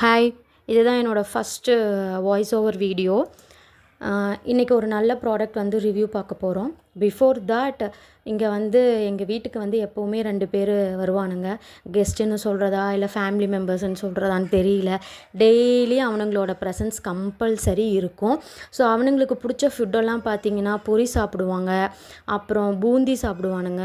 Hi, இதுதான் என்னோடய first voice over video. இன்றைக்கி ஒரு நல்ல ப்ராடக்ட் வந்து ரிவ்யூ பார்க்க போகிறோம். பிஃபோர் தட் இங்கே வந்து எங்கள் வீட்டுக்கு வந்து எப்போவுமே 2 பேர் வருவானுங்க. கெஸ்ட்டுன்னு சொல்கிறதா இல்லை ஃபேமிலி மெம்பர்ஸ்ன்னு சொல்கிறதான்னு தெரியல. டெய்லி அவனுங்களோட ப்ரெசன்ஸ் கம்பல்சரி இருக்கும். ஸோ அவனுங்களுக்கு பிடிச்ச ஃபுட்டெல்லாம் பார்த்திங்கன்னா பொரி சாப்பிடுவாங்க, அப்புறம் பூந்தி சாப்பிடுவானுங்க.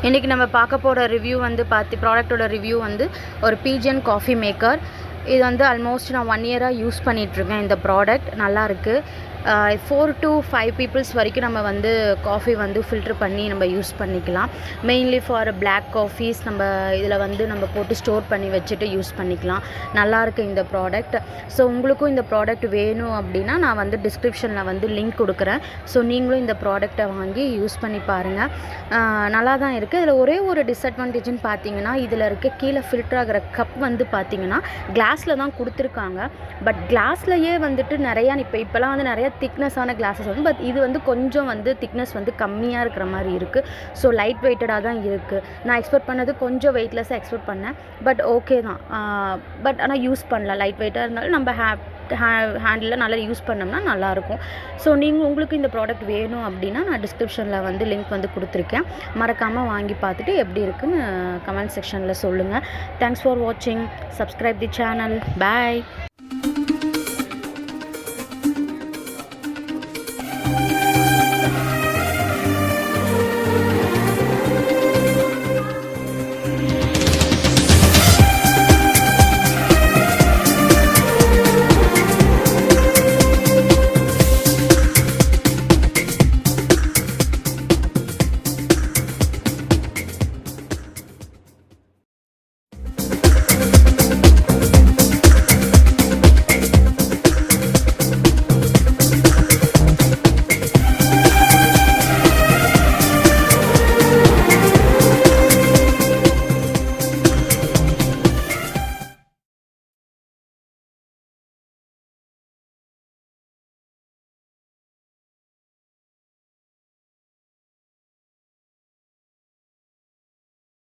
இன்றைக்கி நம்ம பார்க்க போகிற ரிவ்யூ வந்து ப்ராடக்டோட ரிவ்யூ வந்து ஒரு பீஜன் காஃபி மேக்கர். இது வந்து ஆல்மோஸ்ட் நான் 1 இயராக யூஸ் பண்ணிகிட்ருக்கேன். இந்த ப்ராடக்ட் நல்லாயிருக்கு. 4 to 5 பீப்புள்ஸ் வரைக்கும் நம்ம வந்து காஃபி வந்து ஃபில்ட்ரு பண்ணி நம்ம யூஸ் பண்ணிக்கலாம். மெயின்லி ஃபார் பிளாக் காஃபீஸ் நம்ம இதில் வந்து நம்ம போட்டு ஸ்டோர் பண்ணி வச்சுட்டு யூஸ் பண்ணிக்கலாம். நல்லாயிருக்கு இந்த ப்ராடக்ட். ஸோ உங்களுக்கும் இந்த ப்ராடக்ட் வேணும் அப்படின்னா நான் வந்து டிஸ்கிரிப்ஷனில் வந்து லிங்க் கொடுக்குறேன். ஸோ நீங்களும் இந்த ப்ராடக்டை வாங்கி யூஸ் பண்ணி பாருங்கள். நல்லா தான் இருக்குது. இதில் ஒரே ஒரு டிஸ்அட்வான்டேஜ்னு பார்த்தீங்கன்னா இதில் இருக்க கீழே ஃபில்டர் ஆகிற கப் வந்து பார்த்திங்கன்னா கிளாஸில் தான் கொடுத்துருக்காங்க. பட் கிளாஸ்லையே வந்துட்டு நிறையா இப்போலாம் வந்து நிறையா திக்னஸான கிளாஸஸ் வந்து, பட் இது வந்து கொஞ்சம் வந்து திக்னஸ் வந்து கம்மியாக இருக்கிற மாதிரி இருக்குது. ஸோ லைட் வெயிட்டடாக தான் இருக்குது. நான் எக்ஸ்பெக்ட் பண்ணது கொஞ்சம் வெயிட்லெஸ்ஸாக எக்ஸ்பெக்ட் பண்ணேன். பட் ஓகே தான். பட் ஆனால் யூஸ் பண்ணலாம். லைட் வெயிட்டாக இருந்தாலும் நம்ம ஹேண்டில் நல்லா யூஸ் பண்ணோம்னா நல்லாயிருக்கும். ஸோ உங்களுக்கு இந்த ப்ராடக்ட் வேணும் அப்படின்னா நான் டிஸ்கிரிப்ஷனில் வந்து லிங்க் வந்து கொடுத்துருக்கேன். மறக்காமல் வாங்கி பார்த்துட்டு எப்படி இருக்குன்னு கமெண்ட் செக்ஷனில் சொல்லுங்கள். தேங்க்ஸ் ஃபார் வாட்சிங். சப்ஸ்கிரைப் தி சேனல். பாய்.